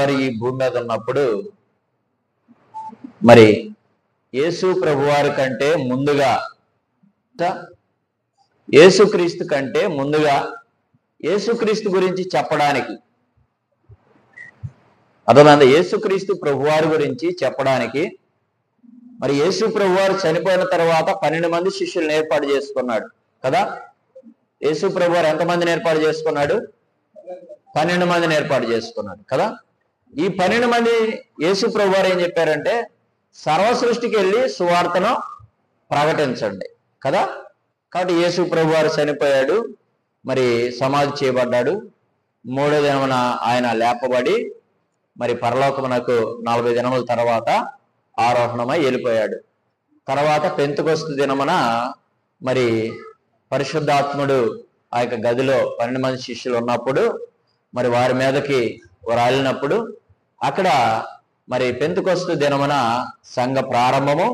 ప్రభువారు ఈ భూమి మీద ఉన్నప్పుడు మరి యేసు ప్రభువారి కంటే ముందుగా యేసుక్రీస్తు కంటే ముందుగా యేసుక్రీస్తు గురించి చెప్పడానికి, అర్థమైందా? యేసుక్రీస్తు ప్రభువారి గురించి చెప్పడానికి మరి యేసు ప్రభువారు చనిపోయిన తర్వాత 12 మంది శిష్యులను ఏర్పాటు చేసుకున్నాడు కదా. యేసు ప్రభువారు ఎంతమందిని ఏర్పాటు చేసుకున్నాడు? 12 మందిని ఏర్పాటు చేసుకున్నాడు కదా. ఈ 12 మంది యేసు ప్రభువారు ఏం చెప్పారంటే, సర్వ సృష్టికి వెళ్ళి సువార్తను ప్రకటించండి కదా. కాబట్టి యేసు ప్రభువారు చనిపోయాడు, మరి సమాధి చేయబడ్డాడు. 3వ దినమున ఆయన లేపబడి మరి పరలోకమునకు 40 దినముల తర్వాత ఆరోహణమై వెళ్ళిపోయాడు. తర్వాత పెంతెకొస్తు దినమున మరి పరిశుద్ధాత్ముడు ఆ యొక్క గదిలో 12 మంది శిష్యులు ఉన్నప్పుడు మరి వారి మీదకి రాలినప్పుడు అక్కడ మరి పెంతెకొస్తు దినమున సంఘ ప్రారంభము,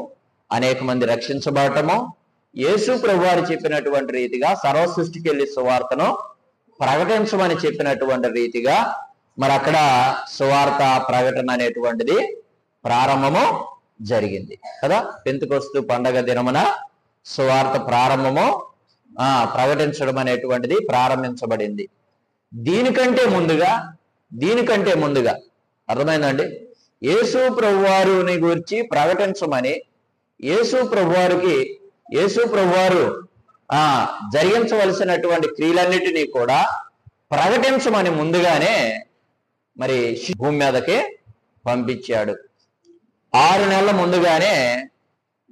అనేక మంది రక్షించబడటము, యేసు ప్రభువారు చెప్పినటువంటి రీతిగా సర్వ సృష్టికి వెళ్ళి సువార్తను ప్రకటించమని చెప్పినటువంటి రీతిగా మరి అక్కడ సువార్త ప్రకటన అనేటువంటిది ప్రారంభము జరిగింది కదా. పెంతెకొస్తు పండగ దినమున సువార్త ప్రారంభము ప్రకటించడం అనేటువంటిది ప్రారంభించబడింది. దీనికంటే ముందుగా అర్థమైందండి, యేసు ప్రభువారుని గురించి ప్రకటించమని యేసు ప్రభువారు జరిగించవలసినటువంటి క్రియలన్నిటినీ కూడా ప్రకటించమని ముందుగానే మరి భూమి మీదకి పంపించాడు. 6 నెలల ముందుగానే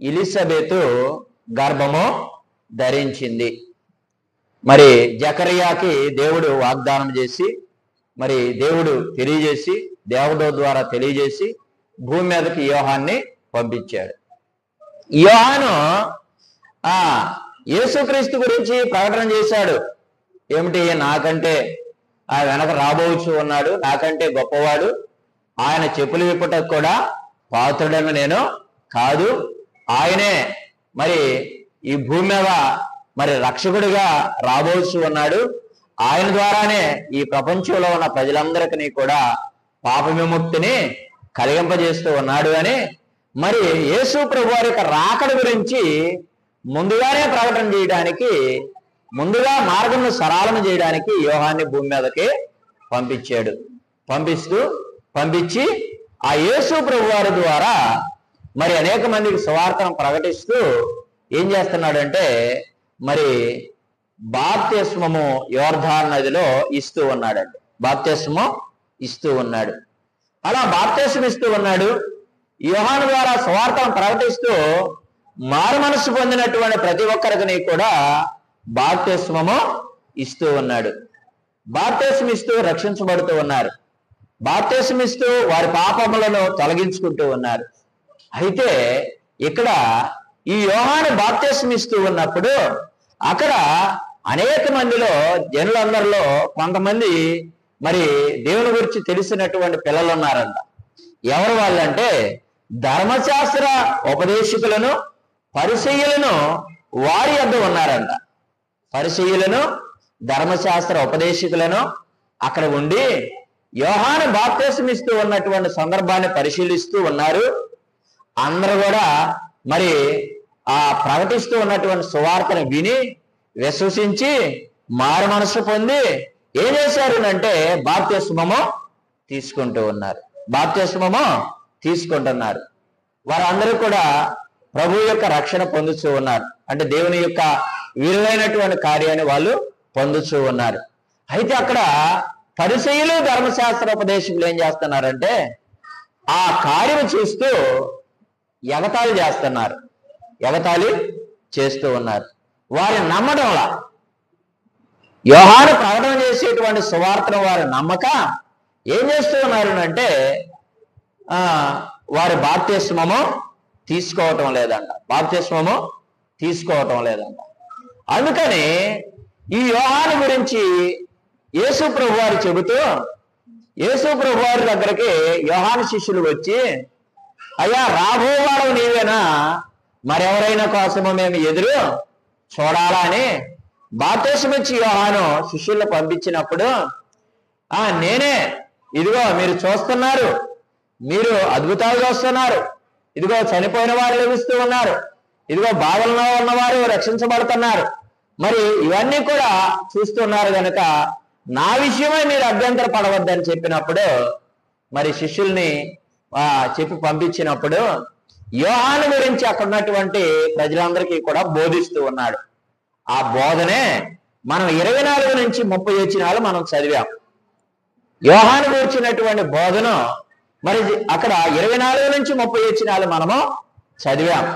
ఎలిజబెతు గర్భము ధరించింది. మరి జకర్యాకి దేవుడు వాగ్దానం చేసి, మరి దేవుడు తెలియజేసి, దేవదూత ద్వారా తెలియజేసి భూమి మీదకి యోహాన్ని పంపించాడు. యోహాను యేసుక్రీస్తు గురించి ప్రకటన చేశాడు. ఏమిటి? నాకంటే వెనక రాబోవచ్చు ఉన్నాడు, నాకంటే గొప్పవాడు, ఆయన చెప్పులు విప్పుటకు కూడా పాత్రుడను నేను కాదు, ఆయనే మరి ఈ భూమి మీద మరి రక్షకుడిగా రాబోవచ్చు ఉన్నాడు, ఆయన ద్వారానే ఈ ప్రపంచంలో ఉన్న ప్రజలందరికీ కూడా పాప విముక్తిని కలిగింపజేస్తూ ఉన్నాడు అని మరి యేసు ప్రభువారి యొక్క రాకడ గురించి ముందుగానే ప్రకటన చేయడానికి, ముందుగా మార్గంను సరళం చేయడానికి యోహాన్ని భూమి మీదకి పంపించాడు. పంపించి ఆ యేసు ప్రభువారి ద్వారా మరి అనేక మందికి సువార్తను ప్రకటిస్తూ ఏం చేస్తున్నాడంటే, మరి బాప్తిస్మము యోర్దాను నదిలో ఇస్తూ ఉన్నాడండి. బాప్తిస్మం ఇస్తూ ఉన్నాడు. అలా బాప్తిస్మం ఇస్తూ ఉన్నాడు. యోహాను ద్వారా సువార్తను ప్రకటిస్తూ మారు మనసు పొందినటువంటి ప్రతి ఒక్కరికి కూడా బాప్తిస్మము ఇస్తూ ఉన్నాడు. బాప్తిస్మం ఇస్తూ రక్షించబడుతూ ఉన్నారు. బాప్తిస్మం ఇస్తూ వారి పాపములను తొలగించుకుంటూ ఉన్నారు. అయితే ఇక్కడ ఈ యోహాను బాప్తిస్మం ఇస్తూ ఉన్నప్పుడు అక్కడ అనేక మందిలో, జనులందరిలో కొంతమంది మరి దేవుని గురించి తెలిసినటువంటి పిల్లలు ఉన్నారంట. ఎవరు వాళ్ళంటే, ధర్మశాస్త్ర ఉపదేశకులను, పరిసయ్యులను వారి వద్ద ఉన్నారంట. పరిసయ్యులను, ధర్మశాస్త్ర ఉపదేశకులను అక్కడ ఉండి యోహాను బాప్తిస్మం ఇస్తూ ఉన్నటువంటి సందర్భాన్ని పరిశీలిస్తూ ఉన్నారు. అందరూ కూడా మరి ఆ ప్రకటిస్తూ ఉన్నటువంటి సువార్తను విని విశ్వసించి మారు మనసు పొంది ఏం చేశారు అంటే బాప్తిస్మము తీసుకుంటున్నారు. వారందరూ కూడా ప్రభు యొక్క రక్షణ పొందుతూ ఉన్నారు. అంటే దేవుని యొక్క విలువైనటువంటి కార్యాన్ని వాళ్ళు పొందుతూ ఉన్నారు. అయితే అక్కడ పరిసయ్యులు, ధర్మశాస్త్ర ఉపదేశకులు ఏం చేస్తున్నారంటే ఆ కార్యం చూస్తూ ఎగతాళి చేస్తూ ఉన్నారు. వారి నమ్మడంలా, యోహాను ప్రకటన చేసేటువంటి సువార్తను వారు నమ్మక ఏం చేస్తూ ఉన్నారు అంటే వారు బాప్తిస్మము తీసుకోవటం లేదంట. అందుకని ఈ యోహాను గురించి యేసు ప్రభువారు చెబుతూ, యేసు ప్రభువారి దగ్గరికి యోహాను శిష్యులు వచ్చి, అయ్యా రాబోవాడు నీవేనా, మరెవరైనా కోసము మేము ఎదురు చూడాలా అని బాప్తిస్మం ఇచ్చి యోహాను శిష్యులను పంపించినప్పుడు నేనే ఇదిగో మీరు చూస్తున్నారు, మీరు అద్భుతాలు చూస్తున్నారు, ఇదిగో చనిపోయిన వారు లభిస్తూ ఉన్నారు, ఇదిగో బాధల్లో ఉన్నవారు రక్షించబడుతున్నారు, మరి ఇవన్నీ కూడా చూస్తున్నారు కనుక నా విషయమై మీరు అభ్యంతర పడవద్దని చెప్పినప్పుడు మరి శిష్యుల్ని చెప్పి పంపించినప్పుడు యోహాను గురించి అక్కడ ఉన్నటువంటి ప్రజలందరికీ కూడా బోధిస్తూ ఉన్నాడు. ఆ బోధనే మనం 24 నుంచి 30 వచనాలు మనం చదివాం. యోహాను గురించినటువంటి బోధన మరి అక్కడ 24 నుంచి 30 వచనాలు మనము చదివాం.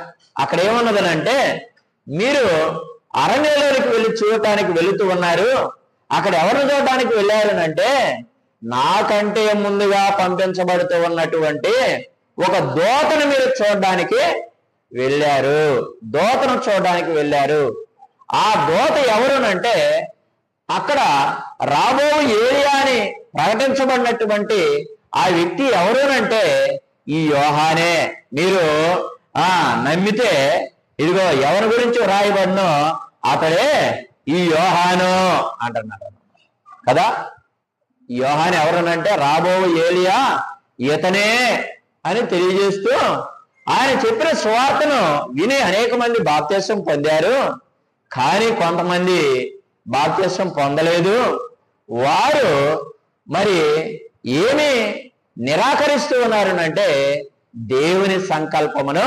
అక్కడ ఏమున్నదనంటే, మీరు అరణ్యంలోనికి వెళ్ళి చూడటానికి వెళుతూ ఉన్నారు, అక్కడ ఎవరిని చూడటానికి వెళ్ళారు అంటే నాకంటే ముందుగా పంపించబడుతూ ఉన్నటువంటి ఒక దూతను మీరు చూడడానికి వెళ్ళారు, దూతను చూడడానికి వెళ్ళారు. ఆ దూత ఎవరునంటే అక్కడ రాబో ఏలియా అని ప్రకటించబడినటువంటి ఆ వ్యక్తి ఎవరునంటే ఈ యోహానే. మీరు నమ్మితే ఇదిగో ఎవరి గురించి వ్రాయబడినో అతడే ఈ యోహాను అంటున్నారు కదా. యోహాను ఎవరనంటే రాబో ఏలియా ఇతనే అని తెలియజేస్తూ ఆయన చెప్పిన సువార్తను విని అనేక మంది బాప్తిసం పొందారు, కానీ కొంతమంది బాప్తిసం పొందలేదు. వారు మరి ఏమి నిరాకరిస్తూ ఉన్నారు అంటే దేవుని సంకల్పమును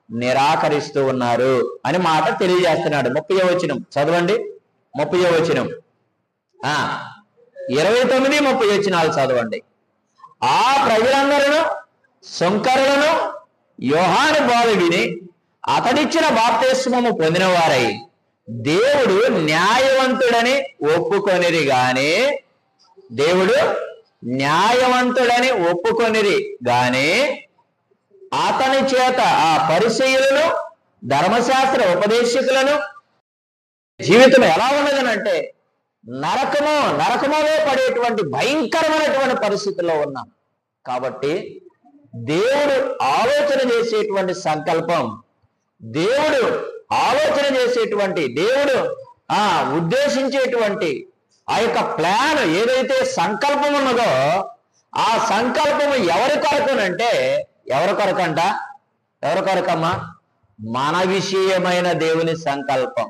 నిరాకరిస్తూ ఉన్నారు అని మాట తెలియజేస్తున్నాడు. 30వ వచనం చదవండి. 30వ వచనం 29, 30 వచనాలు చదవండి. ఆ ప్రజలందరూ శంకరులను యోహాను బోధ విని అతడిచ్చిన బాప్తిస్మము పొందిన వారై దేవుడు న్యాయవంతుడని ఒప్పుకొనిరి గాని, దేవుడు న్యాయవంతుడని ఒప్పుకొనిరి గాని అతని చేత ఆ పరిసయ్యులను ధర్మశాస్త్ర ఉపదేశకులను జీవితం ఎలా ఉన్నదనంటే నరకములో పడేటువంటి భయంకరమైనటువంటి పరిస్థితుల్లో ఉన్నాం. కాబట్టి దేవుడు ఆలోచన చేసేటువంటి సంకల్పం, దేవుడు ఆలోచన చేసేటువంటి, దేవుడు ఉద్దేశించేటువంటి ఆ యొక్క ప్లాన్ ఏదైతే సంకల్పం ఉన్నదో ఆ సంకల్పము ఎవరి కొరకునంటే ఎవరి కొరకంట? ఎవరి కొరకమ్మా? మన విషయమైన దేవుని సంకల్పం.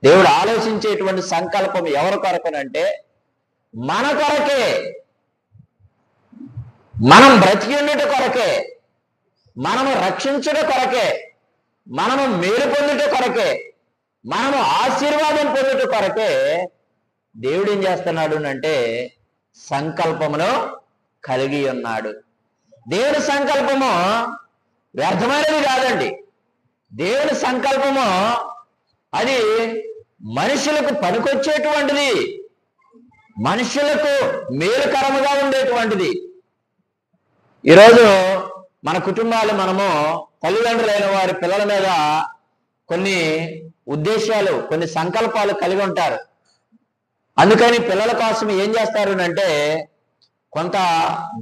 దేవుడు ఆలోచించేటువంటి సంకల్పం ఎవరి కొరకునంటే మన కొరకే, మనం బ్రతికి ఉండుట కొరకే, మనము రక్షించుట కొరకే, మనము మేలు పొందుట కొరకే, మనము ఆశీర్వాదం పొందుట కొరకే దేవుడు ఏం చేస్తున్నాడు అంటే సంకల్పమును కలిగి ఉన్నాడు. దేవుని సంకల్పము వ్యర్థమైనది కాదండి. దేవుని సంకల్పము అది మనుషులకు పనికొచ్చేటువంటిది, మనుషులకు మేలుకరముగా ఉండేటువంటిది. ఈరోజు మన కుటుంబాలు మనము తల్లిదండ్రులైన వారి పిల్లల మీద కొన్ని ఉద్దేశాలు, కొన్ని సంకల్పాలు కలిగి ఉంటారు. అందుకని పిల్లల కోసం ఏం చేస్తారు అంటే కొంత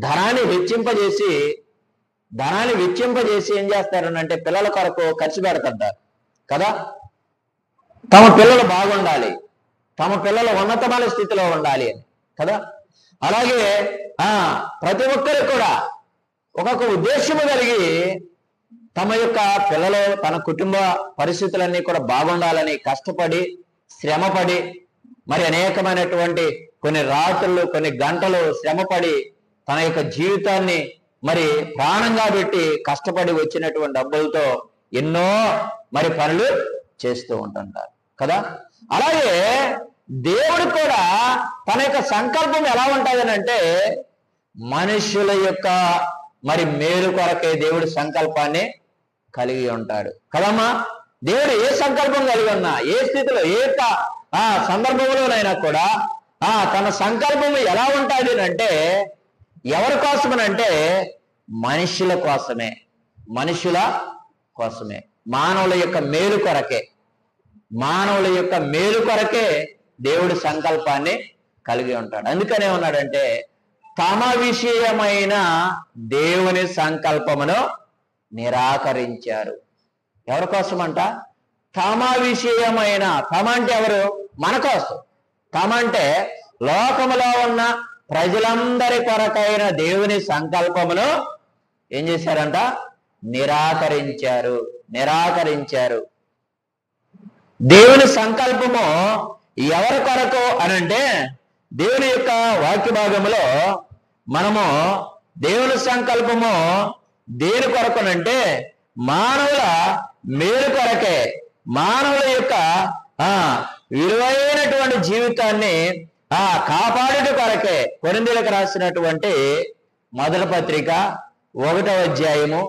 ధనాన్ని వెచ్చింపజేసి ఏం చేస్తారు అంటే పిల్లల కొరకు ఖర్చు పెడుతుంటారు కదా. తమ పిల్లలు బాగుండాలి, తమ పిల్లలు ఉన్నతమైన స్థితిలో ఉండాలి అని కదా. అలాగే ప్రతి ఒక్కరు కూడా ఒక్కొక్క ఉద్దేశము కలిగి తమ యొక్క పిల్లలు, తన కుటుంబ పరిస్థితులన్నీ కూడా బాగుండాలని కష్టపడి శ్రమపడి మరి అనేకమైనటువంటి కొన్ని రాత్రులు, కొన్ని గంటలు శ్రమపడి తన యొక్క జీవితాన్ని మరి ప్రాణంగా పెట్టి కష్టపడి వచ్చినటువంటి డబ్బులతో ఎన్నో మరి పనులు చేస్తూ ఉంటుంటారు కదా. అలాగే దేవుడు కూడా తన యొక్క సంకల్పం ఎలా ఉంటుంది అంటే మనుషుల యొక్క మరి మేలు కొరకే దేవుడి సంకల్పాన్ని కలిగి ఉంటాడు కదమ్మా. దేవుడు ఏ సంకల్పం కలిగి ఉన్నా, ఏ స్థితిలో, ఏ సందర్భంలోనైనా కూడా తన సంకల్పం ఎలా ఉంటుంది అంటే ఎవరి కోసమనంటే మనుషుల కోసమే, మనుషుల కోసమే, మానవుల యొక్క మేలు కొరకే, మానవుల యొక్క మేలు కొరకే దేవుడి సంకల్పాన్ని కలిగి ఉంటాడు. అందుకనే ఉన్నాడంటే తమ విషయమైన దేవుని సంకల్పమును నిరాకరించారు. ఎవరి కోసం అంట? తమ విషయమైన. తమ అంటే ఎవరు? మన కోసం. తమ అంటే లోకములో ఉన్న ప్రజలందరి కొరకైన దేవుని సంకల్పమును ఏం చేశారంట? నిరాకరించారు. దేవుని సంకల్పము ఎవరి కొరకు అనంటే, దేవుని యొక్క వాక్య భాగములో మనము దేవుని సంకల్పము దేని కొరకునంటే మానవుల మేలు కొరకే, మానవుల యొక్క విలువైనటువంటి జీవితాన్ని కాపాడుట కొరకే. కొరింథీయులకు రాసినటువంటి మొదటి పత్రిక 1వ అధ్యాయము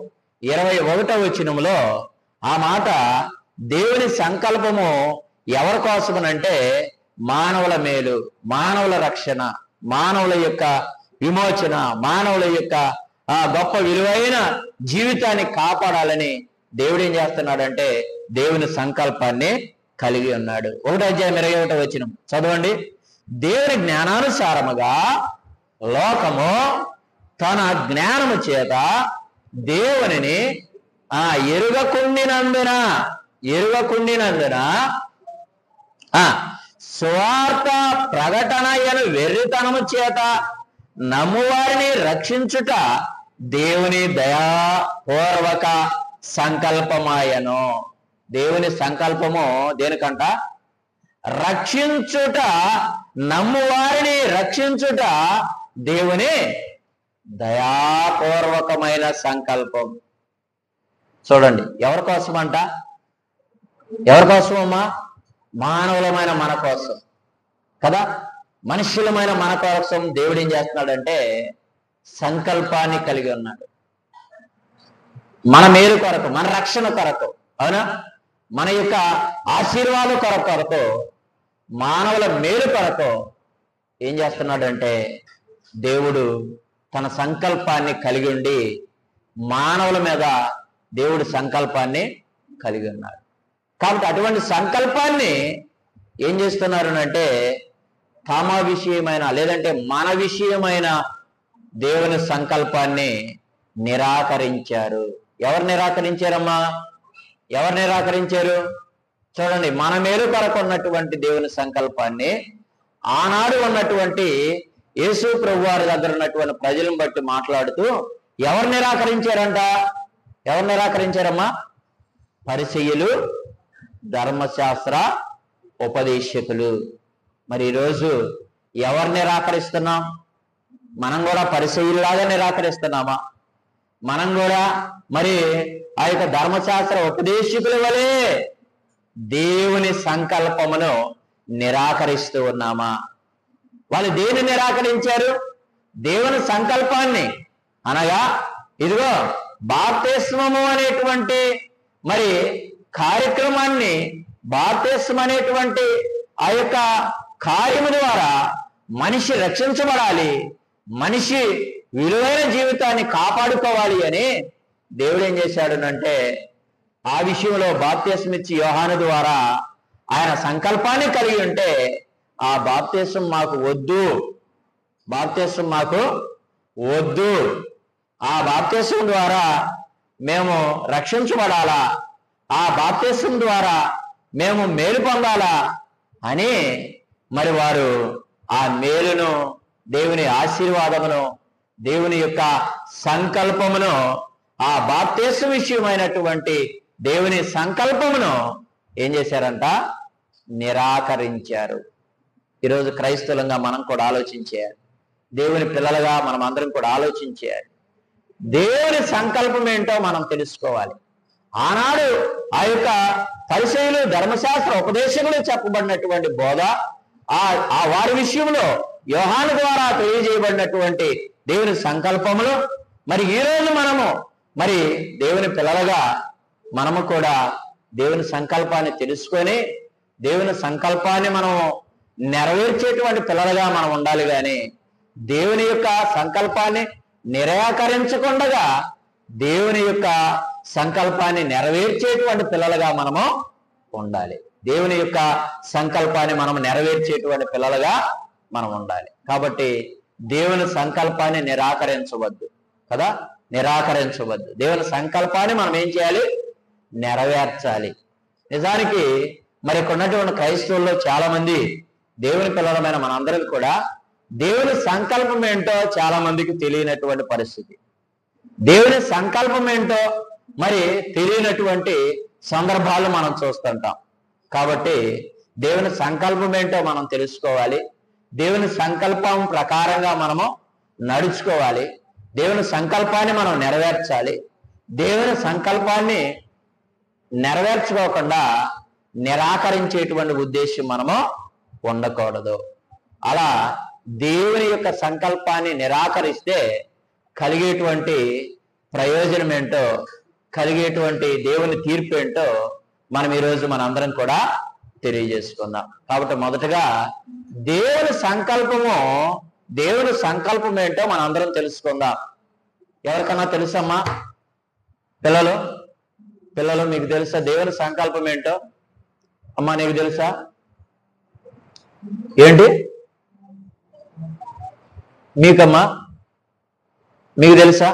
21వ వచనములో ఆ మాట, దేవుని సంకల్పము ఎవరి కోసమనంటే మానవుల మేలు, మానవుల రక్షణ, మానవుల యొక్క విమోచన, మానవుల యొక్క గొప్ప విలువైన జీవితాన్ని కాపాడాలని దేవుడు ఏం చేస్తున్నాడంటే దేవుని సంకల్పాన్ని కలిగి ఉన్నాడు. 1వ అధ్యాయం 21వ వచనం చదవండి. దేవుని జ్ఞానానుసారముగా లోకము తన జ్ఞానము చేత దేవునిని ఎరుగకుండినందున స్వార్థ ప్రకటనయను వెర్రితనము చేత నమ్మువారిని రక్షించుట దేవుని దయాపూర్వక సంకల్పమాయను. దేవుని సంకల్పము దేనికంట? రక్షించుట, నమ్మువారిని రక్షించుట దేవుని దయాపూర్వకమైన సంకల్పం. చూడండి, ఎవరి కోసమంట? ఎవరి కోసమమ్మా? మానవులమైన మన కోసం కదా, మనుషులమైన మన కోసం దేవుడు ఏం చేస్తున్నాడంటే సంకల్పాన్ని కలిగి ఉన్నాడు. మన మేలు కొరకు, మన రక్షణ కొరకు, అవునా, మన యొక్క ఆశీర్వాద కొరకు, మానవుల మేలు కొరకు ఏం చేస్తున్నాడంటే దేవుడు తన సంకల్పాన్ని కలిగి ఉండి మానవుల మీద దేవుడి సంకల్పాన్ని కలిగి ఉన్నాడు. కాబట్టి అటువంటి సంకల్పాన్ని ఏం చేస్తున్నారు అంటే తమ విషయమైన లేదంటే మన విషయమైన దేవుని సంకల్పాన్ని నిరాకరించారు. ఎవరు నిరాకరించారమ్మా? ఎవరు నిరాకరించారు? చూడండి, మన మేలు కొరకు ఉన్నటువంటి దేవుని సంకల్పాన్ని ఆనాడు ఉన్నటువంటి యేసు ప్రభువారి దగ్గర ఉన్నటువంటి ప్రజలను బట్టి మాట్లాడుతూ ఎవరు నిరాకరించారంట? ఎవరు నిరాకరించారమ్మా? పరిసయ్యులు, ధర్మశాస్త్ర ఉపదేశకులు. మరి ఈరోజు ఎవరు నిరాకరిస్తున్నాం? మనం కూడా పరిసయ్యుల్లాగా నిరాకరిస్తున్నామా? మనం కూడా మరి ఆ యొక్క ధర్మశాస్త్ర ఉపదేశకుల వలె దేవుని సంకల్పమును నిరాకరిస్తూ ఉన్నామా? వాళ్ళు దేన్ని నిరాకరించారు? దేవుని సంకల్పాన్ని. అనగా ఇదిగో బాప్తిస్మము అనేటువంటి మరి కార్యక్రమాన్ని, బాప్తిస్మం అనేటువంటి ఆ యొక్క కార్యము ద్వారా మనిషి రక్షించబడాలి, మనిషి విలువైన జీవితాన్ని కాపాడుకోవాలి అని దేవుడు ఏం చేశాడునంటే ఆ విషయంలో బాప్తిస్మం ఇచ్చి యోహాను ద్వారా ఆయన సంకల్పాన్ని కలిగి ఉంటే ఆ బాప్తిస్మం మాకు వద్దు, బాప్తిస్మం మాకు వద్దు, ఆ బాప్తిస్మం ద్వారా మేము రక్షించబడాలా, ఆ బాప్తిస్మం ద్వారా మేము మేలు పొందాలా అని మరి వారు ఆ మేలును, దేవుని ఆశీర్వాదమును, దేవుని యొక్క సంకల్పమును, ఆ బాప్తిస్మం విషయమైనటువంటి దేవుని సంకల్పమును ఏం చేశారంట? నిరాకరించారు. ఈరోజు క్రైస్తవులంగా మనం కూడా ఆలోచించేయాలి, దేవుని పిల్లలుగా మనం అందరం కూడా ఆలోచించేయాలి. దేవుని సంకల్పం ఏంటో మనం తెలుసుకోవాలి. ఆనాడు ఆ యొక్క పరిసయ్యులు, ధర్మశాస్త్ర ఉపదేశకులు చెప్పబడినటువంటి బోధ, ఆ వారి విషయంలో యోహాను ద్వారా తెలియజేయబడినటువంటి దేవుని సంకల్పములు, మరి ఈరోజు మనము మరి దేవుని పిల్లలుగా మనము కూడా దేవుని సంకల్పాన్ని తెలుసుకొని దేవుని సంకల్పాన్ని మనం నెరవేర్చేటువంటి పిల్లలుగా మనం ఉండాలి. కానీ దేవుని యొక్క సంకల్పాన్ని నిరాకరించకుండా దేవుని యొక్క సంకల్పాన్ని నెరవేర్చేటువంటి పిల్లలుగా మనము ఉండాలి. దేవుని యొక్క సంకల్పాన్ని మనం నెరవేర్చేటువంటి పిల్లలుగా మనం ఉండాలి. కాబట్టి దేవుని సంకల్పాన్ని నిరాకరించవద్దు కదా, నిరాకరించవద్దు. దేవుని సంకల్పాన్ని మనం ఏం చేయాలి? నెరవేర్చాలి. నిజానికి మరి ఇక్కడ ఉన్నటువంటి క్రైస్తవుల్లో చాలా మంది దేవుని పిల్లలమైన మనందరం కూడా దేవుని సంకల్పం ఏంటో చాలా మందికి తెలియనటువంటి పరిస్థితి. దేవుని సంకల్పం ఏంటో మరి తెలియనటువంటి సందర్భాలు మనం చూస్తుంటాం. కాబట్టి దేవుని సంకల్పం ఏంటో మనం తెలుసుకోవాలి. దేవుని సంకల్పం ప్రకారంగా మనము నడుచుకోవాలి. దేవుని సంకల్పాన్ని మనం నెరవేర్చాలి. దేవుని సంకల్పాన్ని నెరవేర్చుకోకుండా నిరాకరించేటువంటి ఉద్దేశం మనము ఉండకూడదు. అలా దేవుని యొక్క సంకల్పాన్ని నిరాకరిస్తే కలిగేటువంటి ప్రయోజనం ఏంటో, కలిగేటువంటి దేవుని తీర్పు ఏంటో మనం ఈరోజు మనందరం కూడా తెలియజేసుకుందాం. కాబట్టి మొదటగా దేవుని సంకల్పం ఏంటో మనందరం తెలుసుకుందాం. ఎవరికన్నా తెలుసమ్మా? పిల్లలు మీకు తెలుసా దేవుని సంకల్పం ఏంటో? అమ్మా నీకు తెలుసా? ఏంటి మీకమ్మా? మీకు తెలుసా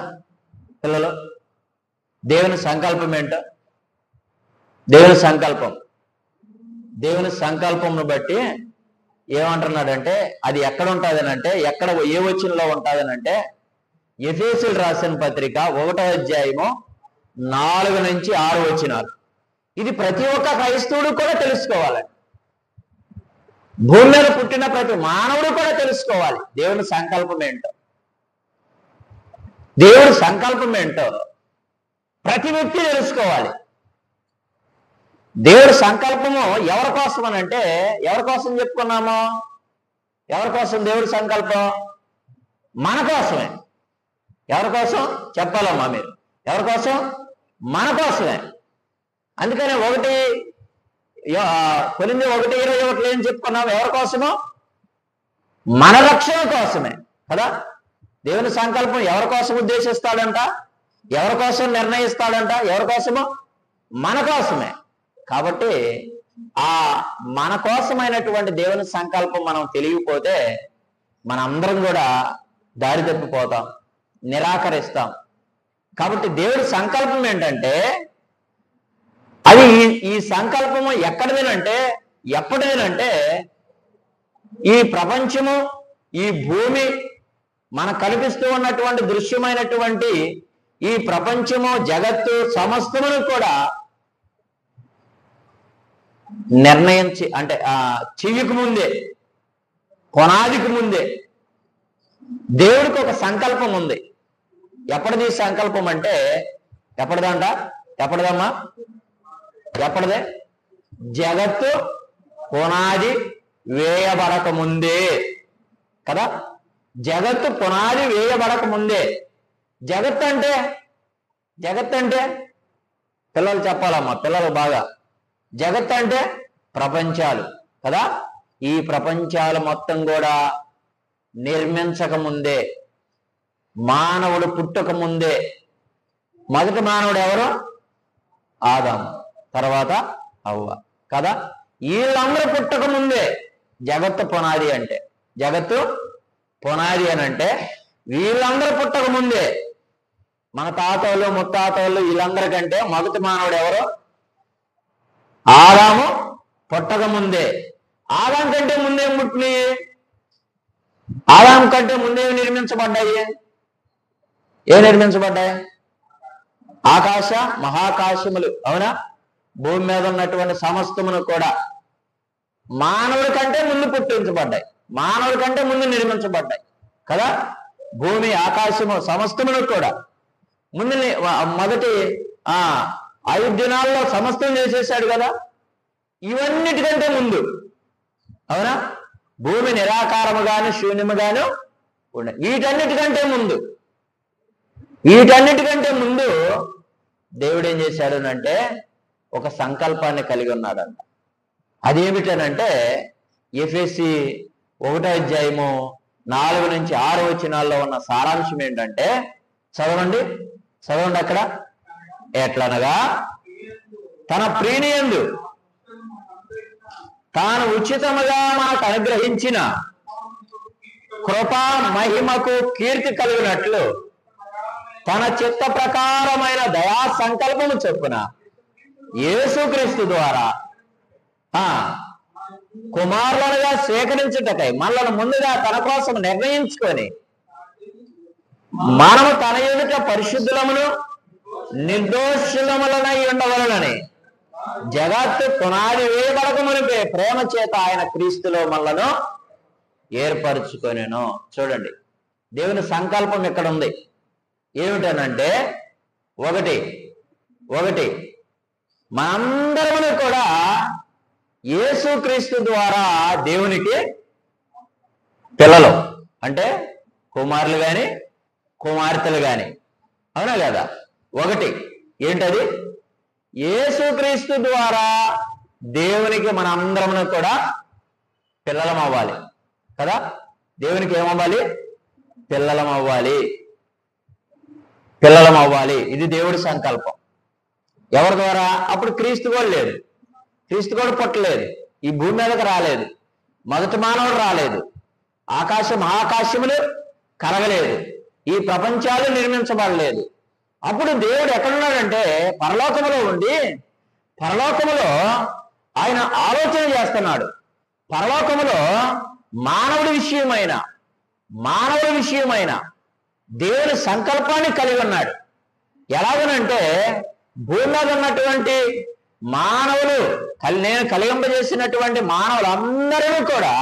పిల్లలు దేవుని సంకల్పం ఏంటో? దేవుని సంకల్పంను బట్టి ఏమంటున్నాడంటే అది ఎక్కడ ఉంటుందనంటే, ఏ వచనంలో ఉంటుందనంటే ఎఫెసీయులకు రాసిన పత్రిక 1వ అధ్యాయము 4 నుంచి 6 వచనాలు. ఇది ప్రతి ఒక్క క్రైస్తవుడు కూడా తెలుసుకోవాలండి. భూమి మీద పుట్టిన ప్రతి మానవుడు కూడా తెలుసుకోవాలి దేవుని సంకల్పం ఏంటో. దేవుడి సంకల్పం ఏంటో ప్రతి వ్యక్తి తెలుసుకోవాలి. దేవుడి సంకల్పము ఎవరి కోసం అనంటే, ఎవరి కోసం చెప్పుకున్నాము? ఎవరి కోసం దేవుడి సంకల్పం? మన కోసమే. ఎవరి కోసం చెప్పాలమ్మా మీరు? ఎవరి కోసం? మన కోసమే. అందుకనే కొరింథీ 1:21 ఏం చెప్పుకున్నాము? ఎవరి కోసమో? మన రక్షణ కోసమే కదా. దేవుని సంకల్పం ఎవరి కోసం ఉద్దేశిస్తాడంట? ఎవరి కోసం నిర్ణయిస్తాడంట? ఎవరి కోసమో? మన కోసమే. కాబట్టి ఆ మన కోసమైనటువంటి దేవుని సంకల్పం మనం తెలియకపోతే మనందరం కూడా దారి తప్పిపోతాం, నిరాకరిస్తాం. కాబట్టి దేవుడి సంకల్పం ఏంటంటే, అది ఈ సంకల్పము ఎక్కడిదేనంటే, ఎప్పటిదేనంటే ఈ ప్రపంచము, ఈ భూమి, మనకు కనిపిస్తూ ఉన్నటువంటి దృశ్యమైనటువంటి ఈ ప్రపంచము, జగత్తు సమస్తమును కూడా నిర్ణయించి, అంటే చెయ్యకు ముందే, పునాదికి ముందే దేవుడికి ఒక సంకల్పం ఉంది. ఎప్పటిది సంకల్పం అంటే? ఎప్పటిదమ్మా? ఎప్పటిదే? జగత్తు పునాది వేయబడక ముందే కదా. జగత్తు పునాది వేయబడక ముందే. జగత్తు అంటే పిల్లలు చెప్పాలమ్మా, పిల్లలు బాగా. జగత్తు అంటే ప్రపంచాలు కదా. ఈ ప్రపంచాలు మొత్తం కూడా నిర్మించక ముందే, మానవుడు పుట్టక ముందే, మొదటి మానవుడు ఎవరు? ఆదాము, తర్వాత హవ్వ కదా. వీళ్ళందరూ పుట్టక ముందే జగత్తు పునాది అంటే, జగత్తు పునాది అని అంటే వీళ్ళందరూ పుట్టక ముందే, మన తాతోళ్ళు ముత్తాతోళ్ళు వీళ్ళందరికంటే మొదటి మానవుడు ఎవరు? ఆదాము పుట్టక ముందే. ఆదాం కంటే ముందేం పుట్టినాయి? ఆదాం కంటే ముందేమి నిర్మించబడ్డాయి? నిర్మించబడ్డాయి? ఆకాశ మహాకాశములు, అవునా? భూమి మీద ఉన్నటువంటి సమస్తమును కూడా మానవుడి కంటే ముందు పుట్టించబడ్డాయి, మానవుడి కంటే ముందు నిర్మించబడ్డాయి కదా. భూమి, ఆకాశము సమస్తమును కూడా ముందు మొదటి 5 దినాల్లో సమస్తం చేసేసాడు కదా. ఇవన్నిటికంటే ముందు, అవునా? భూమి నిరాకారముగాను శూన్యముగాను ఉన్నాయి. వీటన్నిటికంటే ముందు దేవుడు ఏం చేశాడు అంటే ఒక సంకల్పాన్ని కలిగి ఉన్నాడంట. అదేమిటనంటే ఎఫెసీ 1వ అధ్యాయము 4 నుంచి 6 వచనాల్లో ఉన్న సారాంశం ఏంటంటే, చదవండి అక్కడ. ఎట్లనగా తన ప్రియనియందు తాను ఉచితముగా మనకు అనుగ్రహించిన కృపా మహిమకు కీర్తి కలిగినట్లు తన చిత్త ప్రకారమైన దయా సంకల్పము చొప్పున యేసుక్రీస్తు ద్వారా కుమారులుగా స్వీకరించుటకై మనల్ని ముందుగా తన కోసం నిర్ణయించుకొని మనము తన ఎదుట పరిశుద్ధులమును నిర్దోషులములనై ఉండవలనని జగత్తు పునాది వేయబడక మునిపే ప్రేమ చేత ఆయన క్రీస్తులో మనలను ఏర్పరచుకొనెను. చూడండి, దేవుని సంకల్పం ఇక్కడ ఉంది. ఏమిటనంటే ఒకటి మనందరము కూడా యేసుక్రీస్తు ద్వారా దేవునికి పిల్లలు, అంటే కుమారులు గాని కుమార్తెలు గాని, అవునా కదా? ఒకటి ఏంటది? యేసుక్రీస్తు ద్వారా దేవునికి మనందరము కూడా పిల్లలం అవ్వాలి కదా. దేవునికి ఏమవ్వాలి? పిల్లలం అవ్వాలి. ఇది దేవుడి సంకల్పం. ఎవరి ద్వారా? అప్పుడు క్రీస్తు కూడా లేదు, క్రీస్తు కూడా పుట్టలేదు, ఈ భూమి మీదకి రాలేదు, మొదటి మానవుడు రాలేదు, ఆకాశములు కలగలేదు, ఈ ప్రపంచాలు నిర్మించబడలేదు. అప్పుడు దేవుడు ఎక్కడున్నాడంటే పరలోకములో ఉండి, పరలోకములో ఆయన ఆలోచన చేస్తున్నాడు. పరలోకములో మానవుడి విషయమైన దేవుని సంకల్పాన్ని కలిగి ఉన్నాడు. ఎలాగనంటే భూమి మీద ఉన్నటువంటి మానవులు, నేను కలిగింపజేసినటువంటి మానవులందరూ కూడా,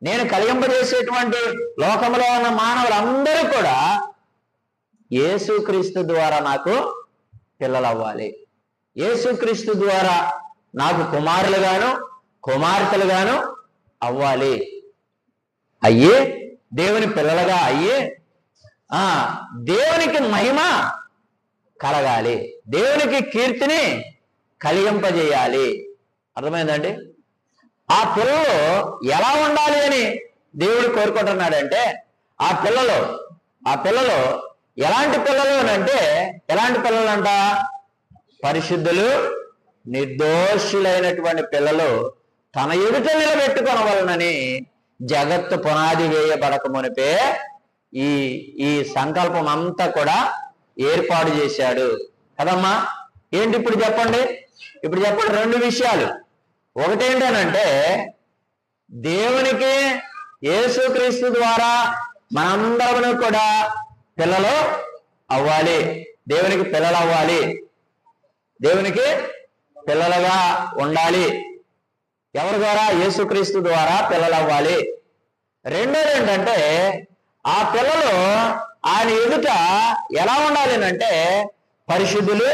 నేను కలిగింపజేసేటువంటి లోకంలో ఉన్న మానవులందరూ కూడా యేసుక్రీస్తు ద్వారా నాకు పిల్లలు అవ్వాలి, యేసుక్రీస్తు ద్వారా నాకు కుమారులుగాను కుమార్తెలుగాను అవ్వాలి. అయ్యే దేవుని పిల్లలుగా అయ్యే దేవునికి మహిమ కలగాలి, దేవునికి కీర్తిని కలిగింపజేయాలి. అర్థమైందండి? ఆ పిల్లలు ఎలా ఉండాలి అని దేవుడు కోరుకుంటున్నాడంటే, ఆ పిల్లలు ఎలాంటి పిల్లలు అంటే, ఎలాంటి పిల్లలంట? పరిశుద్ధులు నిర్దోషులైనటువంటి పిల్లలు తన ఎదుట నిలబెట్టుకొనవలనని జగత్తు పునాది వేయబడక మునిపే ఈ సంకల్పం అంతా కూడా ఏర్పాటు చేశాడు కదమ్మా. ఏంటి ఇప్పుడు చెప్పండి? రెండు విషయాలు. ఒకటేంటనంటే, దేవునికి యేసుక్రీస్తు ద్వారా మనందరము కూడా పిల్లలు అవ్వాలి, దేవునికి పిల్లలు అవ్వాలి, దేవునికి పిల్లలుగా ఉండాలి. ఎవరి ద్వారా? యేసుక్రీస్తు ద్వారా పిల్లలు అవ్వాలి. రెండోది ఏంటంటే, ఆ పిల్లలు ఆయన ఎదుట ఎలా ఉండాలి అంటే పరిశుద్ధులు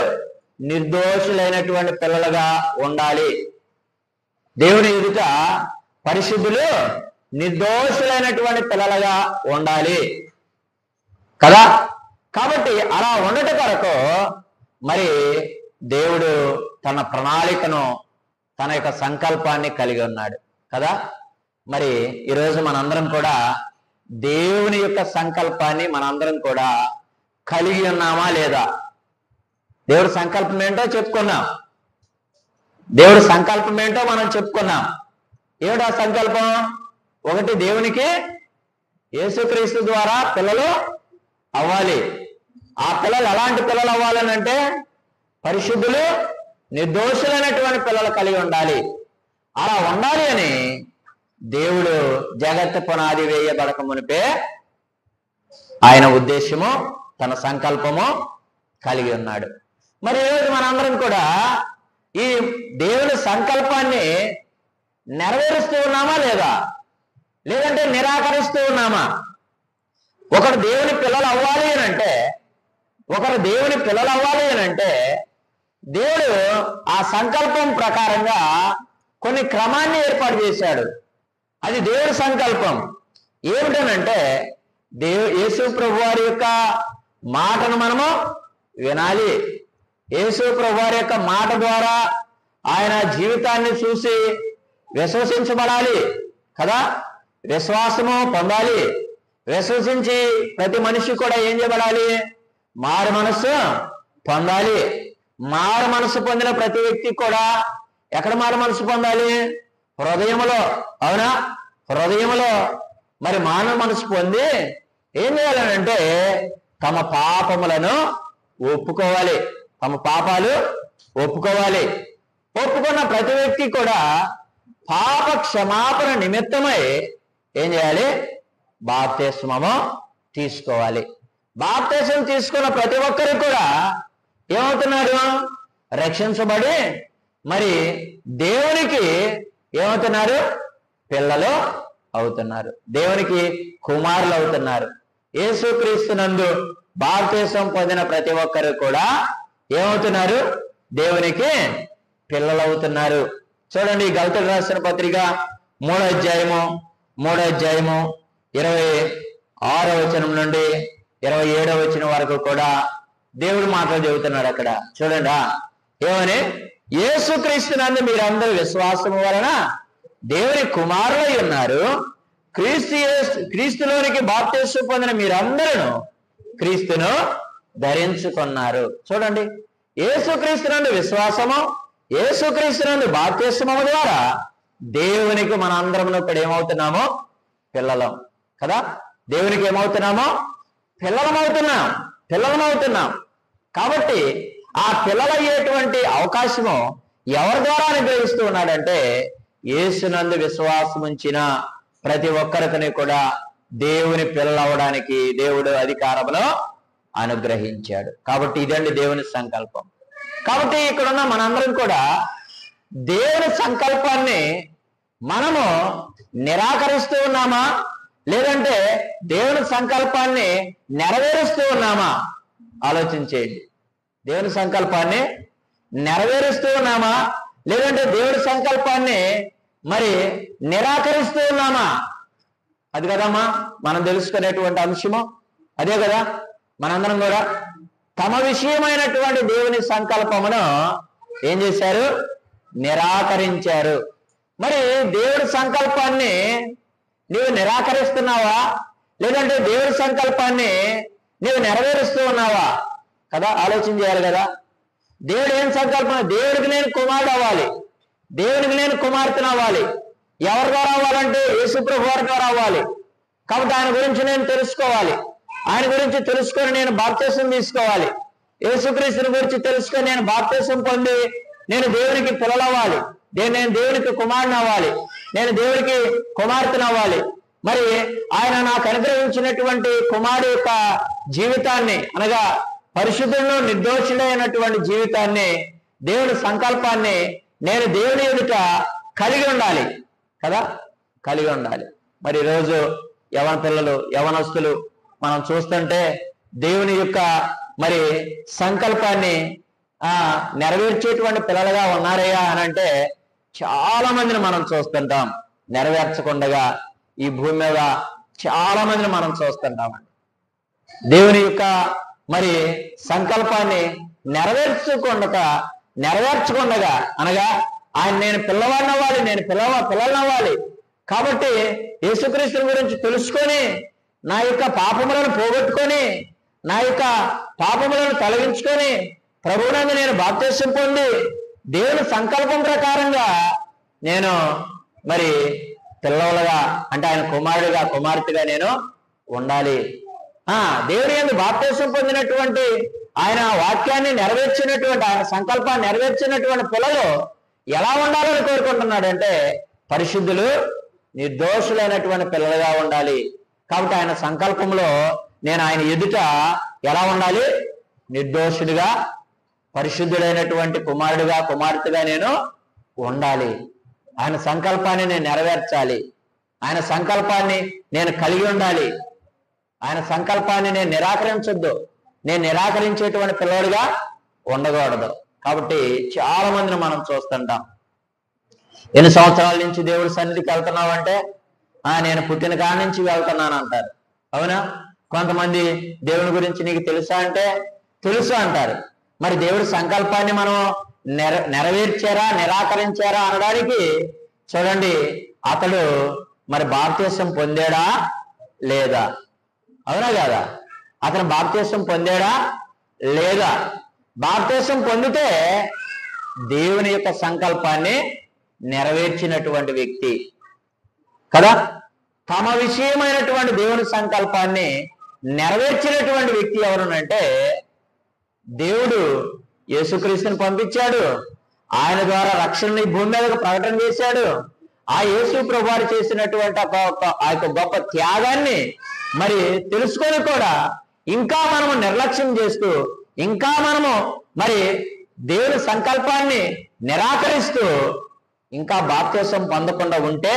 నిర్దోషులైనటువంటి పిల్లలుగా ఉండాలి. దేవుని ఎదుట పరిశుద్ధులు నిర్దోషులైనటువంటి పిల్లలుగా ఉండాలి కదా. కాబట్టి అలా ఉండట కొరకు మరి దేవుడు తన ప్రణాళికను, తన యొక్క సంకల్పాన్ని కలిగి ఉన్నాడు కదా. మరి ఈరోజు మనందరం కూడా దేవుని యొక్క సంకల్పాన్ని మనందరం కూడా కలిగి ఉన్నామా లేదా? దేవుడి సంకల్పం ఏంటో చెప్పుకున్నాం, దేవుడి సంకల్పం ఏంటో మనం చెప్పుకున్నాం. ఏమిటా సంకల్పం? ఒకటి, దేవునికి యేసుక్రీస్తు ద్వారా పిల్లలు అవ్వాలి. ఆ పిల్లలు ఎలాంటి పిల్లలు అవ్వాలని అంటే పరిశుద్ధులు నిర్దోషులైనటువంటి పిల్లలు కలిగి ఉండాలి. అలా ఉండాలి అని దేవుడు జగత్తు పునాది వేయబడక మునిపే ఆయన ఉద్దేశము, తన సంకల్పము కలిగి ఉన్నాడు. మరి ఈరోజు మనందరం కూడా ఈ దేవుని సంకల్పాన్ని నెరవేరుస్తూ ఉన్నామా లేదా? లేదంటే నిరాకరిస్తూ ఉన్నామా? ఒకరు దేవుని పిల్లలు అవ్వాలి అని అంటే దేవుడు ఆ సంకల్పం ప్రకారంగా కొన్ని క్రమాన్ని ఏర్పాటు చేశాడు. అది దేవుడి సంకల్పం. ఏమిటనంటే యేసు ప్రభువారి యొక్క మాటను మనము వినాలి. యేసు ప్రభువారి యొక్క మాట ద్వారా ఆయన జీవితాన్ని చూసి విశ్వసించబడాలి కదా. విశ్వాసము పొందాలి. విశ్వసించి ప్రతి మనిషి కూడా ఏం చేయబడాలి? మారు మనస్సు పొందాలి. మారు మనస్సు పొందిన ప్రతి వ్యక్తి కూడా ఎక్కడ మారు మనస్సు పొందాలి? హృదయములో. అవునా? హృదయములో మరి మానవ మనసు పొంది ఏం చేయాలంటే తమ పాపములను ఒప్పుకోవాలి. తమ పాపాలు ఒప్పుకోవాలి. ఒప్పుకున్న ప్రతి వ్యక్తి కూడా పాప క్షమాపణ నిమిత్తమై ఏం చేయాలి? బాప్తిస్మము తీసుకోవాలి. బాప్తిస్మం తీసుకున్న ప్రతి ఒక్కరు కూడా ఏమవుతున్నారు? రక్షించబడి మరి దేవునికి ఏమవుతున్నారు? పిల్లలు అవుతున్నారు, దేవునికి కుమారులు అవుతున్నారు. యేసుక్రీస్తునందు బాప్తిస్మం పొందిన ప్రతి ఒక్కరు కూడా ఏమవుతున్నారు? దేవునికి పిల్లలు అవుతున్నారు. చూడండి, గలతీయులకు రాసిన పత్రిక 3వ అధ్యాయము 26వ వచనం నుండి 27వ వచనం వరకు కూడా దేవుడు మాటలు చెబుతున్నాడు. అక్కడ చూడండి ఏమని? యేసుక్రీస్తునందు మీరందరూ విశ్వాసము వలన దేవుని కుమారులై ఉన్నారు. క్రీస్తులోనికి బాప్తిస్మం పొందిన మీరందరూ క్రీస్తును ధరించుకున్నారు. చూడండి, యేసుక్రీస్తునందు విశ్వాసము, యేసుక్రీస్తునందు బాప్తిస్మము ద్వారా దేవునికి మన అందరం ఇప్పుడు ఏమవుతున్నామో? పిల్లలం కదా. దేవునికి ఏమవుతున్నామో? పిల్లలమవుతున్నాం. కాబట్టి ఆ పిల్లలయ్యేటువంటి అవకాశము ఎవరి ద్వారా అనుగ్రహిస్తూ ఉన్నాడంటే, యేసునందు విశ్వాసం ఉంచిన ప్రతి ఒక్కరికి కూడా దేవుని పిల్లలు అవడానికి దేవుడు అధికారమును అనుగ్రహించాడు. కాబట్టి ఇదండి దేవుని సంకల్పం. కాబట్టి ఇక్కడున్న మనందరం కూడా దేవుని సంకల్పాన్ని మనము నిరాకరిస్తూ ఉన్నామా, లేదంటే దేవుని సంకల్పాన్ని నెరవేరుస్తూ ఉన్నామా? ఆలోచించేయండి. దేవుని సంకల్పాన్ని నెరవేరుస్తూ ఉన్నామా, లేదంటే దేవుని సంకల్పాన్ని మరి నిరాకరిస్తూ ఉన్నామా? అది కదమ్మా మనం తెలుసుకునేటువంటి అంశము. అదే కదా, మనందరం కూడా తమ విషయమైనటువంటి దేవుని సంకల్పమును ఏం చేశారు? నిరాకరించారు. మరి దేవుడి సంకల్పాన్ని నీవు నిరాకరిస్తున్నావా, లేదంటే దేవుడి సంకల్పాన్ని నీవు నెరవేరుస్తూ ఉన్నావా? కదా, ఆలోచన చేయాలి కదా. దేవుడు ఏం సంకల్పం? దేవుడికి నేను కుమారుడు అవ్వాలి, దేవునికి నేను కుమార్తెను అవ్వాలి. ఎవరి ద్వారా అవ్వాలంటే యేసుప్రభు వారి ద్వారా అవ్వాలి. కాబట్టి ఆయన గురించి నేను తెలుసుకోవాలి. ఆయన గురించి తెలుసుకొని నేను బాప్తిస్మం తీసుకోవాలి. యేసుక్రీస్తుని గురించి తెలుసుకొని నేను బాప్తిస్మం పొంది నేను దేవునికి పిల్లలవ్వాలి. నేను దేవునికి కుమారుని అవ్వాలి, నేను దేవునికి కుమార్తెను అవ్వాలి. మరి ఆయన నాకు అనుగ్రహించినటువంటి కుమారుడు యొక్క జీవితాన్ని, అనగా పరిశుద్ధుల్లో నిర్దోషుడైనటువంటి జీవితాన్ని, దేవుని సంకల్పాన్ని నేను దేవుని ఎదుట కలిగి ఉండాలి కదా, కలిగి ఉండాలి. మరి ఈరోజు యవన పిల్లలు, యవనస్తులు మనం చూస్తుంటే దేవుని యొక్క మరి సంకల్పాన్ని నెరవేర్చేటువంటి పిల్లలుగా ఉన్నారయ్యా అని అంటే చాలా మందిని మనం చూస్తుంటాం. నెరవేర్చకుండా ఈ భూమి మీద చాలా మందిని మనం చూస్తుంటామండి. దేవుని యొక్క మరి సంకల్పాన్ని నెరవేర్చకుండా అనగా ఆయన నేను పిల్లవాడిని అవ్వాలి, నేను పిల్లల్ని అవ్వాలి. కాబట్టి యేసుక్రీస్తుని గురించి తెలుసుకొని నా యొక్క పాపములను పోగొట్టుకొని, నా యొక్క పాపములను తొలగించుకొని ప్రభువునందు నేను బాప్తిస్మం పొంది దేవుని సంకల్పం ప్రకారంగా నేను మరి పిల్లలుగా, అంటే ఆయన కుమారుడిగా, కుమార్తెగా నేను ఉండాలి. దేవుని యందు బాప్తిస్మం పొందినటువంటి, ఆయన వాక్యాన్ని నెరవేర్చినటువంటి, ఆయన సంకల్పాన్ని నెరవేర్చినటువంటి పిల్లలు ఎలా ఉండాలని కోరుకుంటున్నాడంటే పరిశుద్ధులు, నిర్దోషులైనటువంటి పిల్లలుగా ఉండాలి. కాబట్టి ఆయన సంకల్పంలో నేను ఆయన ఎదుట ఎలా ఉండాలి? నిర్దోషుడిగా, పరిశుద్ధుడైనటువంటి కుమారుడిగా, కుమార్తెగా నేను ఉండాలి. ఆయన సంకల్పాన్ని నేను నెరవేర్చాలి. ఆయన సంకల్పాన్ని నేను కలిగి ఉండాలి. ఆయన సంకల్పాన్ని నేను నిరాకరించొద్దు. నేను నిరాకరించేటువంటి పిల్లలుగా ఉండకూడదు. కాబట్టి చాలా మందిని మనం చూస్తుంటాం. ఎన్ని సంవత్సరాల నుంచి దేవుడి సన్నిధికి వెళ్తున్నావు అంటే నేను పుట్టిన కాడి నుంచి వెళ్తున్నాను అంటారు. అవునా? కొంతమంది దేవుని గురించి నీకు తెలుసా అంటే తెలుసు అంటారు. మరి దేవుడి సంకల్పాన్ని మనం నెరవేర్చారా, నిరాకరించారా అనడానికి చూడండి, అతడు మరి బాప్తిస్మం పొందాడా లేదా? అవునా కదా? అతను బాప్తిస్మం పొందాడా లేదా? బాప్తిస్మం పొందితే దేవుని యొక్క సంకల్పాన్ని నెరవేర్చినటువంటి వ్యక్తి కదా. తమ విషయమైనటువంటి దేవుని సంకల్పాన్ని నెరవేర్చినటువంటి వ్యక్తి ఎవరునంటే దేవుడు యేసుక్రీస్తుని పంపించాడు. ఆయన ద్వారా రక్షణని భూమి మీదకు ప్రకటన చేశాడు. ఆ యేసు ప్రభువారు చేసినటువంటి ఆ యొక్క గొప్ప త్యాగాన్ని మరి తెలుసుకొని కూడా ఇంకా మనము నిర్లక్ష్యం చేస్తూ, ఇంకా మనము మరి దేవుని సంకల్పాన్ని నిరాకరిస్తూ ఇంకా బాప్తిసం పొందకుండా ఉంటే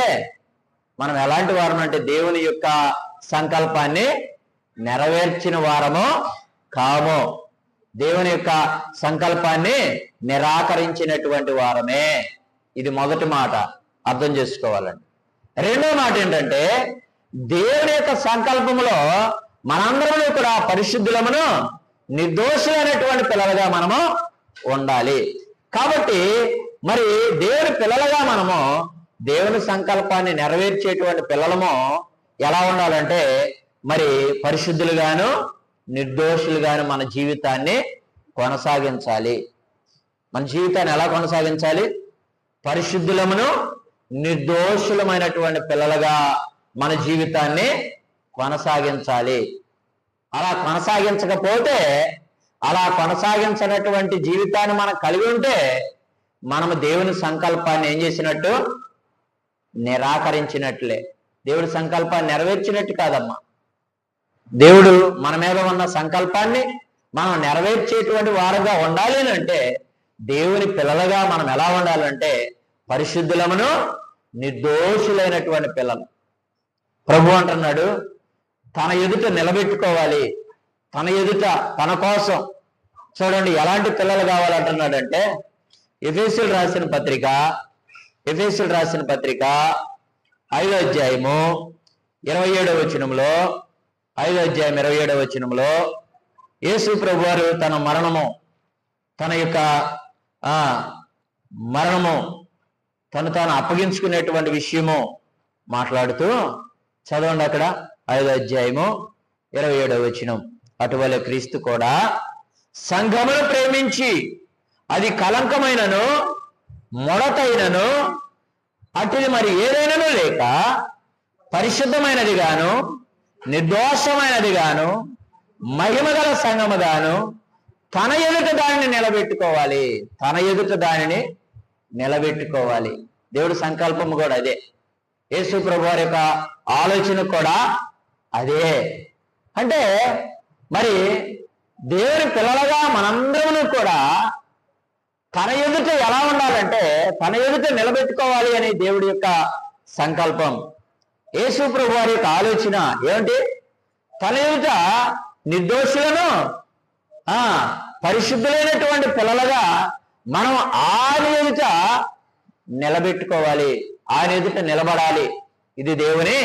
మనం ఎలాంటి వారం అంటే దేవుని యొక్క సంకల్పాన్ని నెరవేర్చిన వారము కాము. దేవుని యొక్క సంకల్పాన్ని నిరాకరించినటువంటి వారమే. ఇది మొదటి మాట, అర్థం చేసుకోవాలండి. రెండో మాట ఏంటంటే, దేవుని యొక్క సంకల్పంలో మనందరము కూడా పరిశుద్ధులమును నిర్దోషులైనటువంటి పిల్లలుగా మనము ఉండాలి. కాబట్టి మరి దేవుని పిల్లలుగా మనము దేవుని సంకల్పాన్ని నెరవేర్చేటువంటి పిల్లలము ఎలా ఉండాలంటే, మరి పరిశుద్ధులుగాను నిర్దోషులుగాను మన జీవితాన్ని కొనసాగించాలి. మన జీవితాన్ని ఎలా కొనసాగించాలి? పరిశుద్ధులమును నిర్దోషులమైనటువంటి పిల్లలుగా మన జీవితాన్ని కొనసాగించాలి. అలా కొనసాగించకపోతే, అలా కొనసాగించినటువంటి జీవితాన్ని మనం కలిగి ఉంటే మనము దేవుని సంకల్పాన్ని ఏం చేసినట్టు? నిరాకరించినట్లే. దేవుడి సంకల్పాన్ని నెరవేర్చినట్టు కాదమ్మా. దేవుడు మన మీద ఉన్న సంకల్పాన్ని మనం నెరవేర్చేటువంటి వారుగా ఉండాలి అంటే, దేవుని పిల్లలుగా మనం ఎలా ఉండాలంటే పరిశుద్ధులమును నిర్దోషులైనటువంటి పిల్లలు. ప్రభు అంటున్నాడు, తన ఎదుట నిలబెట్టుకోవాలి. తన ఎదుట తన కోసం చూడండి ఎలాంటి పిల్లలు కావాలంటున్నాడంటే, ఎఫెసీయులు రాసిన పత్రిక 5వ అధ్యాయము 27వ వచనంలో, 5వ అధ్యాయం 27వ వచనంలో యేసు ప్రభువారు తన మరణము, తన యొక్క మరణము తను తాను అప్పగించుకునేటువంటి విషయము మాట్లాడుతూ చదవండి అక్కడ 5వ అధ్యాయము 27వ వచనం. అటువలే క్రీస్తు కూడా సంఘమును ప్రేమించి అది కలంకమైనను మొడతైనను అటుది మరి ఏదైనాను లేక పరిశుద్ధమైనది గాను నిర్దోషమైనది గాను మహిమగల సంఘము గాను తన ఎదుట దానిని నిలబెట్టుకోవాలి. తన ఎదుట దానిని నిలబెట్టుకోవాలి. దేవుడి సంకల్పం కూడా అదే. యేసు ప్రభువారి యొక్క ఆలోచన కూడా అదే. అంటే మరి దేవుని పిల్లలుగా మనందరము కూడా తన ఎదుట ఎలా ఉండాలంటే తన ఎదుట నిలబెట్టుకోవాలి అని దేవుడి యొక్క సంకల్పం. యేసు ప్రభువారి యొక్క ఆలోచన ఏమిటి? తన ఎదుట నిర్దోషులను పరిశుద్ధులైనటువంటి పిల్లలుగా మనం ఆయన ఎదుట నిలబెట్టుకోవాలి, ఆయన ఎదుట నిలబడాలి. ఇది దేవుని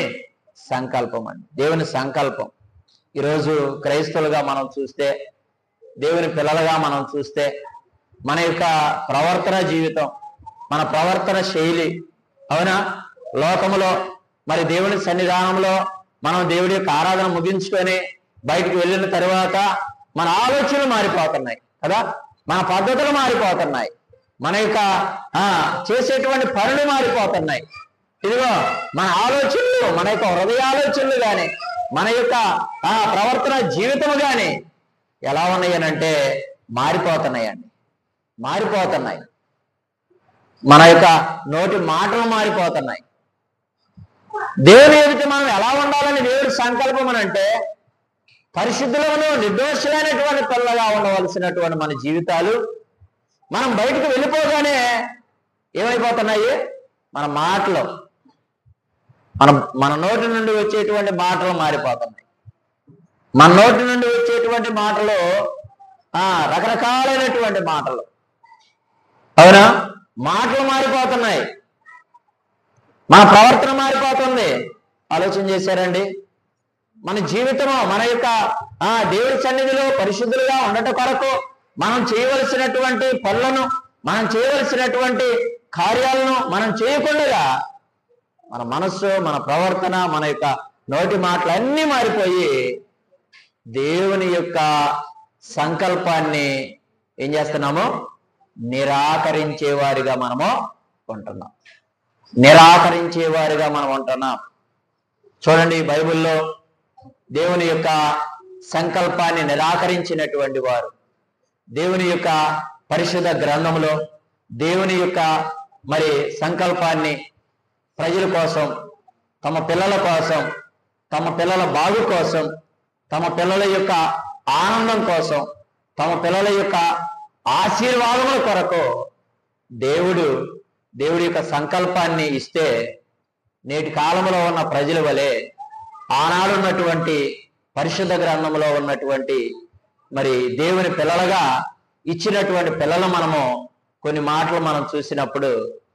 సంకల్పం అండి. దేవుని సంకల్పం. ఈరోజు క్రైస్తవులుగా మనం చూస్తే, దేవుని పిల్లలుగా మనం చూస్తే, మన యొక్క ప్రవర్తన జీవితం, మన ప్రవర్తన శైలి, అవునా, లోకములో మరి దేవుని సన్నిధానంలో మనం దేవుడి యొక్క ఆరాధన ముగించుకొని బయటికి వెళ్ళిన తర్వాత మన ఆలోచనలు మారిపోతున్నాయి కదా, మన పద్ధతులు మారిపోతున్నాయి, మన యొక్క చేసేటువంటి పనులు మారిపోతున్నాయి. ఇదిగో మన ఆలోచనలు, మన యొక్క హృదయ ఆలోచనలు కానీ మన యొక్క ప్రవర్తన జీవితము కానీ ఎలా ఉన్నాయనంటే మారిపోతున్నాయండి. మారిపోతున్నాయి. మన యొక్క నోటి మాటలు మారిపోతున్నాయి. దేవుని ఎదుట మనం ఎలా ఉండాలని దేవుడి సంకల్పం అనంటే పరిశుద్ధులను నిర్దోషులైనటువంటి పిల్లగా ఉండవలసినటువంటి మన జీవితాలు మనం బయటకు వెళ్ళిపోగానే ఏమైపోతున్నాయి? మన మాటలు, మన నోటి నుండి వచ్చేటువంటి మాటలు మారిపోతున్నాయి. మన నోటి నుండి వచ్చేటువంటి మాటలు రకరకాలైనటువంటి మాటలు, అవునా, మాటలు మారిపోతున్నాయి. మన ప్రవర్తన మారిపోతుంది. ఆలోచన చేశారండి? మన జీవితము, మన యొక్క దేవుడి సన్నిధిలో పరిశుద్ధులుగా ఉండటం కొరకు మనం చేయవలసినటువంటి పనులను, మనం చేయవలసినటువంటి కార్యాలను మనం చేయకుండా మన మనస్సు, మన ప్రవర్తన, మన యొక్క నోటి మాటలు అన్నీ మారిపోయి దేవుని యొక్క సంకల్పాన్ని ఏం చేస్తున్నాము? నిరాకరించేవారిగా మనము ఉంటున్నాం. నిరాకరించేవారిగా మనం ఉంటున్నాం. చూడండి, బైబిల్లో దేవుని యొక్క సంకల్పాన్ని నిరాకరించినటువంటి వారు, దేవుని యొక్క పరిశుద్ధ గ్రంథంలో దేవుని యొక్క మరి సంకల్పాన్ని ప్రజల కోసం, తమ పిల్లల కోసం, తమ పిల్లల బాగు కోసం, తమ పిల్లల యొక్క ఆనందం కోసం, తమ పిల్లల యొక్క ఆశీర్వాదముల కొరకు దేవుడి యొక్క సంకల్పాన్ని ఇస్తే నేటి కాలంలో ఉన్న ప్రజల వలె ఆనాడు ఉన్నటువంటి పరిశుద్ధ గ్రంథంలో ఉన్నటువంటి మరి దేవుని పిల్లలుగా ఇచ్చినటువంటి పిల్లలు మనము కొన్ని మాటలు మనం చూసినప్పుడు